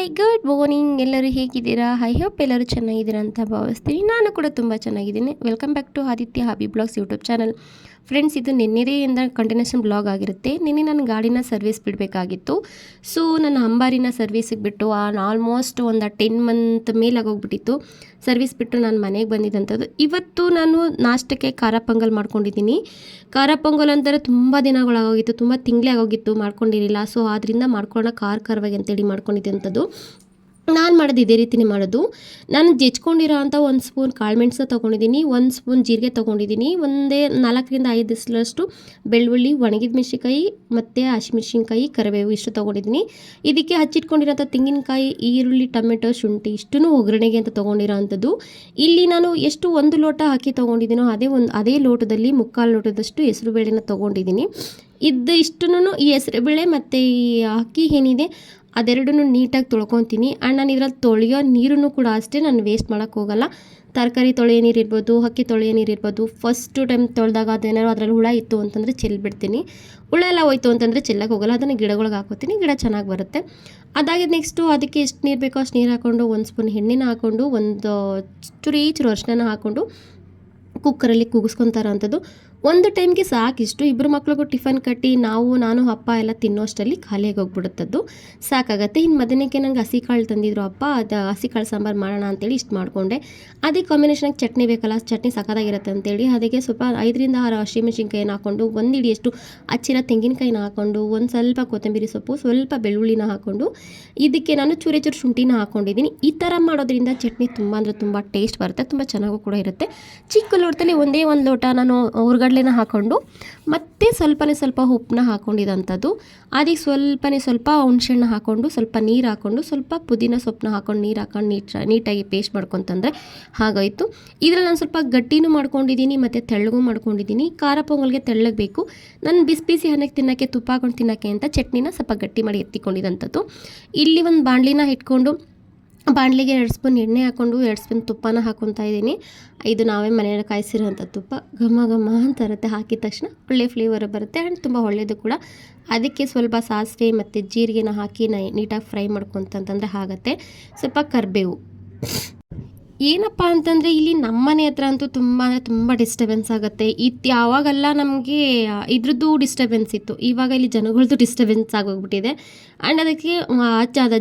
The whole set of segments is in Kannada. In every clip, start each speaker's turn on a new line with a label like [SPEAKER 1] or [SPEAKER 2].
[SPEAKER 1] Hi good morning. ಎಲ್ಲರೂ ಹೇಗಿದ್ದೀರಾ? ಐ ಹೋಪ್ ಎಲ್ಲರೂ ಚೆನ್ನಾಗಿದ್ದೀರಾ ಅಂತ ಭಾವಿಸ್ತೀನಿ. ನಾನು ಕೂಡ ತುಂಬ ಚೆನ್ನಾಗಿದ್ದೀನಿ. Welcome back to Aditya hobby blogs YouTube channel. Friends, ಇದು ನಿನ್ನೆಯಿಂದ ಕಂಟಿನ್ಯೂಷನ್ ಬ್ಲಾಗ್ ಆಗಿರುತ್ತೆ. ನಿನ್ನೆ ನನ್ನ ಗಾಡಿನ ಸರ್ವಿಸ್ ಬಿಡಬೇಕಾಗಿತ್ತು. ಸೊ ನನ್ನ ಅಂಬಾರಿನ ಸರ್ವಿಸಿಗೆ ಬಿಟ್ಟು ಆಲ್ಮೋಸ್ಟ್ ಒಂದು 10 ಮಂತ್ ಮೇಲಾಗೋಗ್ಬಿಟ್ಟಿತ್ತು. ಸರ್ವಿಸ್ ಬಿಟ್ಟು ನಾನು ಮನೆಗೆ ಬಂದಿದ್ದಂಥದ್ದು. ಇವತ್ತು ನಾನು ನಾಷ್ಟಕ್ಕೆ ಖಾರ ಪೊಂಗಲ್ ಮಾಡ್ಕೊಂಡಿದ್ದೀನಿ. ಖಾರ ಪೊಂಗಲ್ ಅಂದರೆ ತುಂಬ ದಿನಗಳಾಗೋಗಿತ್ತು, ತುಂಬ ತಿಂಗಳೇ ಆಗೋಗಿತ್ತು ಮಾಡ್ಕೊಂಡಿರಲಿಲ್ಲ. ಸೊ ಆದ್ದರಿಂದ ಮಾಡ್ಕೊಳ್ಳೋಣ ಖಾರವಾಗಿ ಅಂತೇಳಿ ಮಾಡ್ಕೊಂಡಿದ್ದಂಥದ್ದು. ನಾನು ಮಾಡೋದು ಇದೇ ರೀತಿಯೇ ಮಾಡೋದು. ನಾನು ಜಜ್ಕೊಂಡಿರೋ ಅಂಥ 1 ಸ್ಪೂನ್ ಕಾಳುಮೆಣಸು ತೊಗೊಂಡಿದ್ದೀನಿ, 1 ಸ್ಪೂನ್ ಜೀರಿಗೆ ತೊಗೊಂಡಿದ್ದೀನಿ, 4ರಿಂದ 5 ದಿಸ್ಲಷ್ಟು ಬೆಳ್ಳುಳ್ಳಿ, ಒಣಗಿದ ಮೆಣಸಿನ್ಕಾಯಿ ಮತ್ತು ಹಸಿಮೆಣಸಿನ್ಕಾಯಿ, ಕರಿಬೇವು ಇಷ್ಟು ತೊಗೊಂಡಿದ್ದೀನಿ. ಇದಕ್ಕೆ ಹಚ್ಚಿಟ್ಕೊಂಡಿರೋಂಥ ತೆಂಗಿನಕಾಯಿ, ಈರುಳ್ಳಿ, ಟೊಮೆಟೊ, ಶುಂಠಿ ಇಷ್ಟೂ ಒಗ್ಗರಣೆಗೆ ಅಂತ ತೊಗೊಂಡಿರೋ ಅಂಥದ್ದು. ಇಲ್ಲಿ ನಾನು ಎಷ್ಟು 1 ಲೋಟ ಅಕ್ಕಿ ತೊಗೊಂಡಿದ್ದೀನೋ ಅದೇ ಲೋಟದಲ್ಲಿ 3/4 ಲೋಟದಷ್ಟು ಹೆಸರುಬೇಳೆನ ತೊಗೊಂಡಿದ್ದೀನಿ. ಇಷ್ಟನ್ನು ಈ ಹೆಸರುಬೇಳೆ ಮತ್ತು ಈ ಅಕ್ಕಿ ಏನಿದೆ ಅದೆರಡನ್ನೂ ನೀಟಾಗಿ ತೊಳ್ಕೊತೀನಿ. ಆ್ಯಂಡ್ ನಾನು ಇದರಲ್ಲಿ ತೊಳೆಯೋ ನೀರನ್ನು ಕೂಡ ಅಷ್ಟೇ ನಾನು ವೇಸ್ಟ್ ಮಾಡೋಕ್ಕೆ ಹೋಗಲ್ಲ. ತರಕಾರಿ ತೊಳೆಯೋ ನೀರು ಇರ್ಬೋದು, ಅಕ್ಕಿ ತೊಳೆಯೋ ನೀರು ಇರ್ಬೋದು, ಫಸ್ಟು ಟೈಮ್ ತೊಳೆದಾಗ ಅದೇನಾದ್ರು ಅದರಲ್ಲಿ ಹುಳ ಇತ್ತು ಅಂತಂದರೆ ಚೆಲ್ಬಿಡ್ತೀನಿ. ಹುಳ ಎಲ್ಲ ಹೋಯ್ತು ಅಂತಂದರೆ ಚೆಲ್ಲಕ್ಕೆ ಹೋಗಲ್ಲ, ಅದನ್ನು ಗಿಡಗಳಿಗೆ ಹಾಕೋತೀನಿ, ಗಿಡ ಚೆನ್ನಾಗಿ ಬರುತ್ತೆ. ಅದಾಗಿದ್ದು ನೆಕ್ಸ್ಟು ಅದಕ್ಕೆ ಎಷ್ಟು ನೀರು ಬೇಕೋ ಅಷ್ಟು ನೀರು ಹಾಕ್ಕೊಂಡು 1 ಸ್ಪೂನ್ ಎಣ್ಣೆನ ಹಾಕ್ಕೊಂಡು ಒಂದು ಚೂರು ಅರಿಶಿನ ಹಾಕ್ಕೊಂಡು ಕುಕ್ಕರಲ್ಲಿ ಕೂಗಿಸ್ಕೊತಾರ ಅಂಥದ್ದು. ಒಂದು ಟೈಮ್ಗೆ ಸಾಕಿಷ್ಟು ಇಬ್ಬರು ಮಕ್ಳಿಗೂ ಟಿಫನ್ ಕಟ್ಟಿ ನಾನು ಅಪ್ಪ ಎಲ್ಲ ತಿನ್ನೋಷ್ಟರಲ್ಲಿ ಖಾಲಿಯಾಗಿ ಹೋಗ್ಬಿಡುತ್ತದ್ದು, ಸಾಕಾಗತ್ತೆ. ಇನ್ನು ಮಧ್ಯಾಹ್ನಕ್ಕೆ ನಂಗೆ ಹಸಿ ಕಾಳು ತಂದಿದ್ರು ಅಪ್ಪ, ಅದು ಹಸಿ ಕಾಳು ಸಾಂಬಾರು ಮಾಡೋಣ ಅಂತೇಳಿ ಇಷ್ಟು ಮಾಡಿಕೊಂಡೆ. ಅದಕ್ಕೆ ಕಾಂಬಿನೇಷನಾಗಿ ಚಟ್ನಿ ಬೇಕಲ್ಲ, ಚಟ್ನಿ ಸಕ್ಕತ್ತಾಗಿರುತ್ತೆ ಅಂತೇಳಿ ಅದಕ್ಕೆ ಸ್ವಲ್ಪ 5ರಿಂದ 6 ಹಸಿಮೆಣಸಿನ್ಕಾಯಿನ ಹಾಕ್ಕೊಂಡು, 1 ಹಿಡಿಯಷ್ಟು ಹಚ್ಚಿರೋ ತೆಂಗಿನಕಾಯಿನ ಹಾಕ್ಕೊಂಡು, ಒಂದು ಸ್ವಲ್ಪ ಕೊತ್ತಂಬರಿ ಸೊಪ್ಪು, ಸ್ವಲ್ಪ ಬೆಳ್ಳುಳ್ಳಿನ ಹಾಕ್ಕೊಂಡು, ಇದಕ್ಕೆ ನಾನು ಚೂರು ಶುಂಠಿನ ಹಾಕ್ಕೊಂಡಿದ್ದೀನಿ. ಈ ಥರ ಮಾಡೋದ್ರಿಂದ ಚಟ್ನಿ ತುಂಬ ಅಂದರೆ ತುಂಬ ಟೇಸ್ಟ್ ಬರುತ್ತೆ, ತುಂಬ ಚೆನ್ನಾಗೂ ಕೂಡ ಇರುತ್ತೆ. ಚಿಕ್ಕ ಲೋಟದಲ್ಲಿ ಒಂದೇ 1 ಲೋಟ ನಾನು ಹುರ್ಗಡ್ಲೆನ ಹಾಕ್ಕೊಂಡು ಮತ್ತು ಸ್ವಲ್ಪ ಉಪ್ಪನ್ನ ಹಾಕ್ಕೊಂಡಿದ್ದಂಥದ್ದು. ಅದಕ್ಕೆ ಸ್ವಲ್ಪ ಹುಣಸೆಹಣ್ಣು ಹಾಕ್ಕೊಂಡು, ಸ್ವಲ್ಪ ನೀರು ಹಾಕ್ಕೊಂಡು, ಸ್ವಲ್ಪ ಪುದೀನ ಸೊಪ್ಪನ್ನ ಹಾಕ್ಕೊಂಡು, ನೀರು ಹಾಕ್ಕೊಂಡು ನೀಟಾಗಿ ಪೇಸ್ಟ್ ಮಾಡ್ಕೊತಂದರೆ ಹಾಗಾಯಿತು. ಇದರಲ್ಲಿ ನಾನು ಸ್ವಲ್ಪ ಗಟ್ಟಿನೂ ಮಾಡ್ಕೊಂಡಿದ್ದೀನಿ ಮತ್ತು ತೆಳ್ಳಗೂ ಮಾಡ್ಕೊಂಡಿದ್ದೀನಿ. ಖಾರ ಪೊಂಗಲ್ಗೆ ತೆಳ್ಳಗೆ ಬೇಕು. ನಾನು ಬಿಸಿ ಅನ್ನಕ್ಕೆ ತಿನ್ನೋಕ್ಕೆ, ತುಪ್ಪ ಹಾಕೊಂಡು ತಿನ್ನೋಕ್ಕೆ ಅಂತ ಚಟ್ನಿನ ಸ್ವಲ್ಪ ಗಟ್ಟಿ ಮಾಡಿ ಎತ್ತಿಕೊಂಡಿದ್ದಂಥದ್ದು. ಇಲ್ಲಿ ಒಂದು ಬಾಣಲಿನ ಇಟ್ಕೊಂಡು ಬಾಣಲಿಗೆ 2 ಸ್ಪೂನ್ ಎಣ್ಣೆ ಹಾಕ್ಕೊಂಡು 2 ಸ್ಪೂನ್ ತುಪ್ಪನ ಹಾಕ್ಕೊತಾ ಇದ್ದೀನಿ. ಇದು ನಾವೇ ಮನೆಯಲ್ಲಿ ಕಾಯಿಸಿರೋಂಥ ತುಪ್ಪ, ಘಮ ಅಂತ ಇರುತ್ತೆ. ಹಾಕಿದ ತಕ್ಷಣ ಒಳ್ಳೆ ಫ್ಲೇವರ್ ಬರುತ್ತೆ ಆ್ಯಂಡ್ ತುಂಬ ಒಳ್ಳೆಯದು ಕೂಡ. ಅದಕ್ಕೆ ಸ್ವಲ್ಪ ಸಾಸಿವೆ ಮತ್ತು ಜೀರಿಗೆನ ಹಾಕಿ ನೀಟಾಗಿ ಫ್ರೈ ಮಾಡ್ಕೊತಂತಂದರೆ ಆಗುತ್ತೆ. ಸ್ವಲ್ಪ ಕರಿಬೇವು. ಏನಪ್ಪ ಅಂತಂದರೆ ಇಲ್ಲಿ ನಮ್ಮ ಮನೆ ಹತ್ರ ಅಂತೂ ತುಂಬ ಡಿಸ್ಟರ್ಬೆನ್ಸ್ ಆಗುತ್ತೆ. ಯಾವಾಗೆಲ್ಲ ನಮಗೆ ಇದ್ರದ್ದು ಡಿಸ್ಟರ್ಬೆನ್ಸ್ ಇತ್ತು, ಇವಾಗ ಇಲ್ಲಿ ಜನಗಳದ್ದು ಡಿಸ್ಟರ್ಬೆನ್ಸ್ ಆಗೋಗ್ಬಿಟ್ಟಿದೆ. ಆ್ಯಂಡ್ ಅದಕ್ಕೆ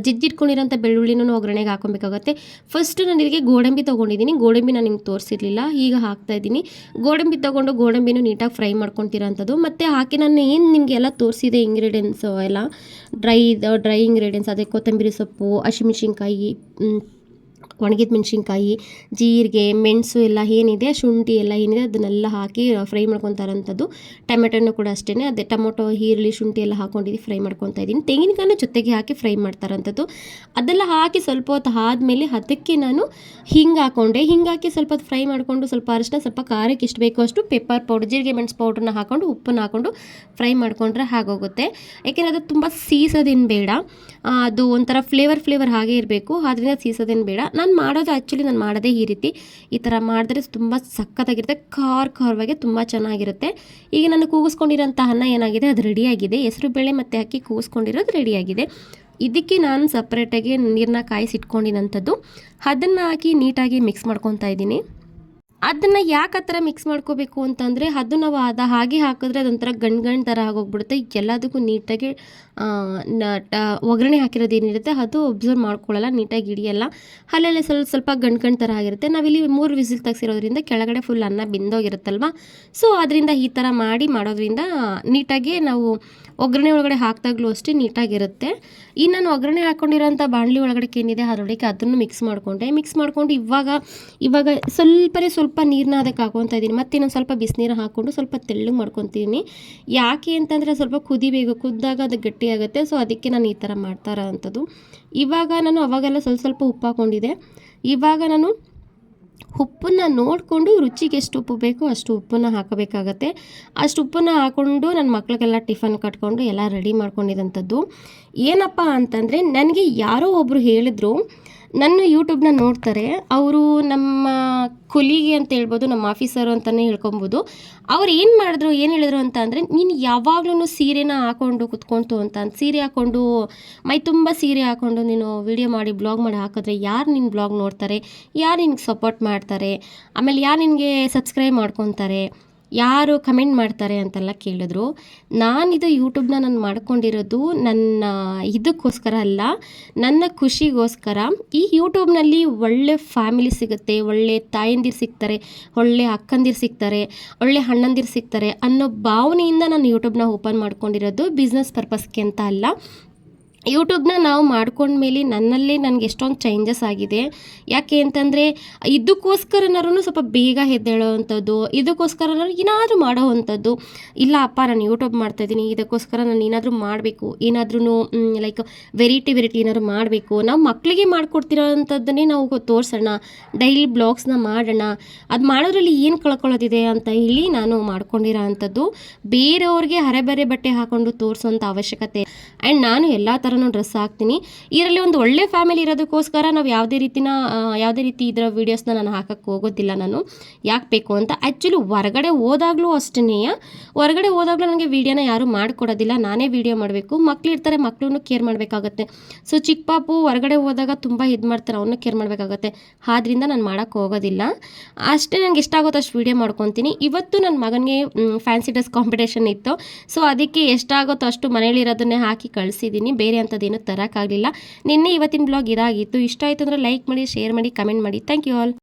[SPEAKER 1] ಜಜ್ಜಿಟ್ಕೊಂಡಿರೋಂಥ ಬೆಳ್ಳುಳ್ಳಿನೂ ಒಗ್ಗರಣೆಗೆ ಹಾಕೊಬೇಕಾಗುತ್ತೆ. ಫಸ್ಟು ನಾನು ಇದಕ್ಕೆ ಗೋಡಂಬಿ ತೊಗೊಂಡಿದ್ದೀನಿ. ಗೋಡಂಬಿ ನಾನು ನಿಮ್ಗೆ ತೋರಿಸಿರಲಿಲ್ಲ, ಈಗ ಹಾಕ್ತಾಯಿದ್ದೀನಿ. ಗೋಡಂಬಿ ತೊಗೊಂಡು ಗೋಡಂಬಿನೂ ನೀಟಾಗಿ ಫ್ರೈ ಮಾಡ್ಕೊತಿರೋಂಥದ್ದು. ಮತ್ತು ಹಾಕಿ ನಾನು ಏನು ನಿಮಗೆಲ್ಲ ತೋರಿಸಿದೆ ಇಂಗ್ರೀಡಿಯೆಂಟ್ಸು ಎಲ್ಲ ಡ್ರೈ ಇಂಗ್ರೀಡಿಯೆಂಟ್ಸ್, ಅದೇ ಕೊತ್ತಂಬರಿ ಸೊಪ್ಪು, ಹಸಿಮೆಣಸಿನ್ಕಾಯಿ, ಒಣಗಿದ ಮೆಣಸಿನ್ಕಾಯಿ, ಜೀರಿಗೆ, ಮೆಣಸು ಎಲ್ಲ ಏನಿದೆ, ಶುಂಠಿ ಎಲ್ಲ ಏನಿದೆ ಅದನ್ನೆಲ್ಲ ಹಾಕಿ ಫ್ರೈ ಮಾಡ್ಕೊತಾರಂಥದ್ದು. ಟೊಮೆಟೊನೂ ಕೂಡ ಅಷ್ಟೇ, ಅದೇ ಟೊಮೊಟೊ, ಈರುಳ್ಳಿ, ಶುಂಠಿ ಎಲ್ಲ ಹಾಕ್ಕೊಂಡಿದ್ದು ಫ್ರೈ ಮಾಡ್ಕೊತಾ ಇದ್ದೀನಿ. ತೆಂಗಿನಕಾಯಿನ ಜೊತೆಗೆ ಹಾಕಿ ಫ್ರೈ ಮಾಡ್ತಾರಂಥದ್ದು. ಅದೆಲ್ಲ ಹಾಕಿ ಸ್ವಲ್ಪ ಹೊತ್ತು ಆದಮೇಲೆ ಅದಕ್ಕೆ ನಾನು ಹಿಂಗೆ ಹಾಕಿ ಸ್ವಲ್ಪ ಹೊತ್ತು ಫ್ರೈ ಮಾಡಿಕೊಂಡು, ಸ್ವಲ್ಪ ಅರಿಶಿನ, ಸ್ವಲ್ಪ ಖಾರಕ್ಕೆ ಎಷ್ಟು ಬೇಕೋ ಅಷ್ಟು ಪೆಪ್ಪರ್ ಪೌಡರ್, ಜೀರಿಗೆ ಮೆಣಸು ಪೌಡ್ರನ್ನ ಹಾಕ್ಕೊಂಡು, ಉಪ್ಪನ್ನು ಹಾಕ್ಕೊಂಡು ಫ್ರೈ ಮಾಡ್ಕೊಂಡ್ರೆ ಆಗೋಗುತ್ತೆ. ಯಾಕೆಂದರೆ ಅದು ತುಂಬ ಸೀಸೋದೇನು ಬೇಡ, ಅದು ಒಂಥರ ಫ್ಲೇವರ್ ಹಾಗೇ ಇರಬೇಕು, ಆದ್ದರಿಂದ ಸೀಸೋದೇನು ಬೇಡ. ನಾನು ಮಾಡೋದೇ ಈ ಥರ ಮಾಡಿದ್ರೆ ತುಂಬ ಸಖತ್ತಾಗಿರುತ್ತೆ, ಖಾರವಾಗಿ ತುಂಬ ಚೆನ್ನಾಗಿರುತ್ತೆ. ಈಗ ನಾನು ಕೂಗಿಸ್ಕೊಂಡಿರೋಂಥ ಅನ್ನ ಏನಾಗಿದೆ ಅದು ರೆಡಿಯಾಗಿದೆ. ಹೆಸರುಬೇಳೆ ಮತ್ತು ಅಕ್ಕಿ ಕೂಗಿಸ್ಕೊಂಡಿರೋದು ರೆಡಿಯಾಗಿದೆ. ಇದಕ್ಕೆ ನಾನು ಸಪ್ರೇಟಾಗಿ ನೀರನ್ನ ಕಾಯಿಸಿಟ್ಕೊಂಡಿರೋಂಥದ್ದು, ಅದನ್ನು ಹಾಕಿ ನೀಟಾಗಿ ಮಿಕ್ಸ್ ಮಾಡ್ಕೊತಾ ಇದ್ದೀನಿ. ಅದನ್ನು ಯಾಕೆ ಆ ಥರ ಮಿಕ್ಸ್ ಮಾಡ್ಕೋಬೇಕು ಅಂತಂದರೆ, ಅದು ನಾವು ಹಾಗೆ ಹಾಕಿದ್ರೆ ಅದೊಂಥರ ಗಂಡು ಥರ ಆಗೋಗ್ಬಿಡುತ್ತೆ. ಎಲ್ಲದಕ್ಕೂ ನೀಟಾಗಿ ಒಗ್ಗರಣೆ ಹಾಕಿರೋದು ಏನಿರುತ್ತೆ ಅದು ಅಬ್ಸರ್ವ್ ಮಾಡ್ಕೊಳ್ಳಲ್ಲ, ನೀಟಾಗಿ ಹಿಡಿಯಲ್ಲ. ಅಲ್ಲೆಲ್ಲ ಸ್ವಲ್ಪ ಗಂಡು ಥರ ಆಗಿರುತ್ತೆ. ನಾವಿಲ್ಲಿ 3 ವಿಸಿಲ್ ತೆಗ್ಸಿರೋದ್ರಿಂದ ಕೆಳಗಡೆ ಫುಲ್ ಅನ್ನ ಬೆಂದೋಗಿರುತ್ತಲ್ವ. ಸೊ ಅದರಿಂದ ಈ ಥರ ಮಾಡೋದ್ರಿಂದ ನೀಟಾಗಿ ನಾವು ಒಗ್ಗರಣೆ ಒಳಗಡೆ ಹಾಕಿದಾಗಲೂ ಅಷ್ಟೇ ನೀಟಾಗಿರುತ್ತೆ. ಇನ್ನು ನಾನು ಒಗ್ಗರಣೆ ಹಾಕ್ಕೊಂಡಿರೋಂಥ ಬಾಣಲಿ ಒಳಗಡೆ ಏನಿದೆ ಅದರೊಳಗೆ ಅದನ್ನು ಮಿಕ್ಸ್ ಮಾಡಿಕೊಂಡು ಇವಾಗ ಸ್ವಲ್ಪ ನೀರನ್ನ ಅದಕ್ಕೆ ಹಾಕೊತಾ ಇದ್ದೀನಿ. ಮತ್ತು ಇನ್ನೊಂದು ಸ್ವಲ್ಪ ಬಿಸಿನೀರು ಹಾಕ್ಕೊಂಡು ಸ್ವಲ್ಪ ತೆಳ್ಳಗೆ ಮಾಡ್ಕೊತೀನಿ. ಯಾಕೆ ಅಂತಂದರೆ ಸ್ವಲ್ಪ ಕುದಿಬೇಕು, ಕುದ್ದಾಗ ಅದು ಗಟ್ಟಿಯಾಗುತ್ತೆ. ಸೊ ಅದಕ್ಕೆ ನಾನು ಈ ಥರ ಮಾಡ್ತಾ ಇರೋವಂಥದ್ದು. ಇವಾಗ ನಾನು ಅವಾಗೆಲ್ಲ ಸ್ವಲ್ಪ ಉಪ್ಪು ಹಾಕ್ಕೊಂಡಿದ್ದೆ. ಇವಾಗ ನಾನು ಉಪ್ಪನ್ನು ನೋಡಿಕೊಂಡು ರುಚಿಗೆ ಎಷ್ಟು ಉಪ್ಪು ಬೇಕೋ ಅಷ್ಟು ಉಪ್ಪನ್ನು ಹಾಕಬೇಕಾಗತ್ತೆ. ಅಷ್ಟು ಉಪ್ಪನ್ನು ಹಾಕ್ಕೊಂಡು ನನ್ನ ಮಕ್ಳಿಗೆಲ್ಲ ಟಿಫನ್ ಕಟ್ಕೊಂಡು ಎಲ್ಲ ರೆಡಿ ಮಾಡ್ಕೊಂಡಿದ್ದಂಥದ್ದು. ಏನಪ್ಪ ಅಂತಂದರೆ, ನನಗೆ ಯಾರೋ ಒಬ್ಬರು ಹೇಳಿದ್ರು, ನನ್ನ ಯೂಟ್ಯೂಬ್ನ ನೋಡ್ತಾರೆ. ಅವರು ನಮ್ಮ ಕೊಲೀಗೆ ಅಂತ ಹೇಳ್ಬೋದು, ನಮ್ಮ ಆಫೀಸರು ಅಂತಲೇ ಹೇಳ್ಕೊಬೋದು. ಅವ್ರು ಏನು ಮಾಡಿದ್ರು, ಏನು ಹೇಳಿದ್ರು ಅಂತ ಅಂದರೆ, ನೀನು ಯಾವಾಗ್ಲೂ ಸೀರೆನ ಹಾಕ್ಕೊಂಡು ಕುತ್ಕೊಂತು ಅಂತ ಸೀರೆ ಹಾಕ್ಕೊಂಡು ಮೈ ತುಂಬ ಸೀರೆ ಹಾಕ್ಕೊಂಡು ನೀನು ವಿಡಿಯೋ ಮಾಡಿ ಬ್ಲಾಗ್ ಮಾಡಿ ಹಾಕಿದ್ರೆ ಯಾರು ನಿನ್ನ ಬ್ಲಾಗ್ ನೋಡ್ತಾರೆ, ಯಾರು ನಿನಗೆ ಸಪೋರ್ಟ್ ಮಾಡ್ತಾರೆ, ಆಮೇಲೆ ಯಾರು ನಿನಗೆ ಸಬ್ಸ್ಕ್ರೈಬ್ ಮಾಡ್ಕೊತಾರೆ, ಯಾರು ಕಮೆಂಟ್ ಮಾಡ್ತಾರೆ ಅಂತೆಲ್ಲ ಕೇಳಿದ್ರು. ನಾನಿದು ಯೂಟ್ಯೂಬ್ನ ನಾನು ಮಾಡ್ಕೊಂಡಿರೋದು ನನ್ನ ಇದಕ್ಕೋಸ್ಕರ ಅಲ್ಲ, ನನ್ನ ಖುಷಿಗೋಸ್ಕರ. ಈ ಯೂಟ್ಯೂಬ್ನಲ್ಲಿ ಒಳ್ಳೆ ಫ್ಯಾಮಿಲಿ ಸಿಗುತ್ತೆ, ಒಳ್ಳೆ ತಾಯಂದಿರು ಸಿಗ್ತಾರೆ, ಒಳ್ಳೆ ಅಕ್ಕಂದಿರು ಸಿಗ್ತಾರೆ, ಒಳ್ಳೆ ಅಣ್ಣಂದಿರು ಸಿಗ್ತಾರೆ ಅನ್ನೋ ಭಾವನೆಯಿಂದ ನಾನು ಯೂಟ್ಯೂಬ್ನ ಓಪನ್ ಮಾಡ್ಕೊಂಡಿರೋದು, ಬಿಸ್ನೆಸ್ ಪರ್ಪಸ್ಗೆ ಅಂತ ಅಲ್ಲ. ಯೂಟ್ಯೂಬ್ನ ನಾವು ಮಾಡ್ಕೊಂಡ್ಮೇಲೆ ನನ್ನಲ್ಲೇ ನನಗೆ ಎಷ್ಟೊಂದು ಚೇಂಜಸ್ ಆಗಿದೆ. ಯಾಕೆ ಅಂತಂದರೆ ಇದಕ್ಕೋಸ್ಕರನಾದ್ರೂ ಸ್ವಲ್ಪ ಬೇಗ ಎದ್ದೇಳೋವಂಥದ್ದು, ಇದಕ್ಕೋಸ್ಕರನಾದ್ರೂ ಏನಾದರೂ ಮಾಡೋವಂಥದ್ದು. ಇಲ್ಲ ಅಪ್ಪ ನಾನು ಯೂಟ್ಯೂಬ್ ಮಾಡ್ತಾಯಿದ್ದೀನಿ, ಇದಕ್ಕೋಸ್ಕರ ನಾನು ಏನಾದರೂ ಮಾಡಬೇಕು, ಏನಾದ್ರೂ ಲೈಕ್ ವೆರೈಟಿ ಏನಾದ್ರು ಮಾಡಬೇಕು, ನಾವು ಮಕ್ಕಳಿಗೆ ಮಾಡಿಕೊಡ್ತಿರೋ ಅಂಥದ್ದನ್ನೇ ನಾವು ತೋರಿಸೋಣ, ಡೈಲಿ ಬ್ಲಾಗ್ಸ್ನ ಮಾಡೋಣ, ಅದು ಮಾಡೋದ್ರಲ್ಲಿ ಏನು ಕಳ್ಕೊಳ್ಳೋದಿದೆ ಅಂತ ಹೇಳಿ ನಾನು ಮಾಡ್ಕೊಂಡಿರೋ ಅಂಥದ್ದು. ಬೇರೆಯವ್ರಿಗೆ ಹರೆಬರೆ ಬಟ್ಟೆ ಹಾಕ್ಕೊಂಡು ತೋರಿಸೋಂಥ ಅವಶ್ಯಕತೆ. ಆ್ಯಂಡ್ ನಾನು ಎಲ್ಲ ಥರನೂ ಡ್ರೆಸ್ ಹಾಕ್ತೀನಿ. ಇದರಲ್ಲಿ ಒಂದು ಒಳ್ಳೆ ಫ್ಯಾಮಿಲಿ ಇರೋದಕ್ಕೋಸ್ಕರ ನಾವು ಯಾವುದೇ ರೀತಿ ಇದರ ವೀಡಿಯೋಸ್ನ ನಾನು ಹಾಕಕ್ಕೆ ಹೋಗೋದಿಲ್ಲ. ನಾನು ಯಾಕೆ ಬೇಕು ಅಂತ ಆ್ಯಕ್ಚುಲಿ ಹೊರಗಡೆ ಹೋದಾಗಲೂ ಅಷ್ಟೇ, ಹೊರಗಡೆ ಹೋದಾಗಲೂ ನನಗೆ ವೀಡಿಯೋನ ಯಾರೂ ಮಾಡಿಕೊಡೋದಿಲ್ಲ, ನಾನೇ ವೀಡಿಯೋ ಮಾಡಬೇಕು. ಮಕ್ಕಳಿರ್ತಾರೆ, ಮಕ್ಕಳನ್ನು ಕೇರ್ ಮಾಡಬೇಕಾಗತ್ತೆ. ಸೊ ಚಿಕ್ಕ ಪಾಪು ಹೊರಗಡೆ ಹೋದಾಗ ತುಂಬ ಇದು ಮಾಡ್ತಾರೆ, ಅವನ್ನ ಕೇರ್ ಮಾಡಬೇಕಾಗತ್ತೆ. ಆದ್ದರಿಂದ ನಾನು ಮಾಡೋಕ್ಕೆ ಹೋಗೋದಿಲ್ಲ. ಅಷ್ಟೇ ನನಗೆ ಎಷ್ಟಾಗುತ್ತೋ ಅಷ್ಟು ವೀಡಿಯೋ ಮಾಡ್ಕೊತೀನಿ. ಇವತ್ತು ನನ್ನ ಮಗನಿಗೆ ಫ್ಯಾನ್ಸಿ ಡ್ರೆಸ್ ಕಾಂಪಿಟೇಷನ್ ಇತ್ತು. ಸೊ ಅದಕ್ಕೆ ಎಷ್ಟಾಗುತ್ತೋ ಅಷ್ಟು ಮನೇಲಿರೋದನ್ನೇ ಹಾಕಿ ಕಳಿಸಿದ್ದೀನಿ, ಬೇರೆ ಅಂಥದ್ದೇನು ತರೋಕ್ಕಾಗಲಿಲ್ಲ. ನಿನ್ನೆ ಇವತ್ತಿನ ಬ್ಲಾಗ್ ಇದಾಗಿತ್ತು. ಇಷ್ಟ ಆಯಿತು ಅಂದರೆ ಲೈಕ್ ಮಾಡಿ, ಶೇರ್ ಮಾಡಿ, ಕಮೆಂಟ್ ಮಾಡಿ. Thank you all.